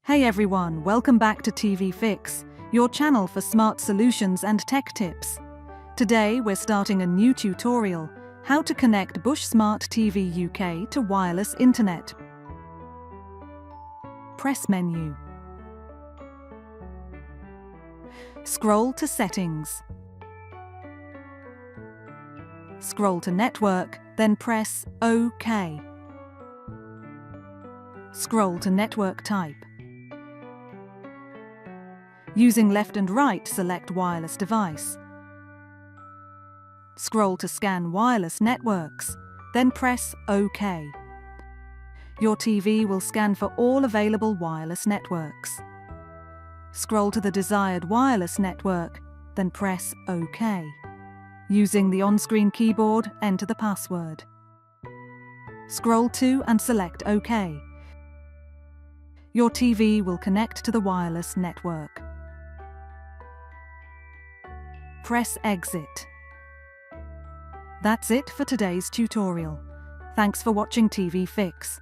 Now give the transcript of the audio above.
Hey everyone, welcome back to TvFix, your channel for smart solutions and tech tips. Today we're starting a new tutorial, how to connect Bush Smart TV UK to wireless internet. Press menu. Scroll to settings. Scroll to network, then press OK. Scroll to network type. Using left and right, select wireless device. Scroll to scan wireless networks, then press OK. Your TV will scan for all available wireless networks. Scroll to the desired wireless network, then press OK. Using the on-screen keyboard, enter the password. Scroll to and select OK. Your TV will connect to the wireless network. Press exit. That's it for today's tutorial. Thanks for watching TvFix.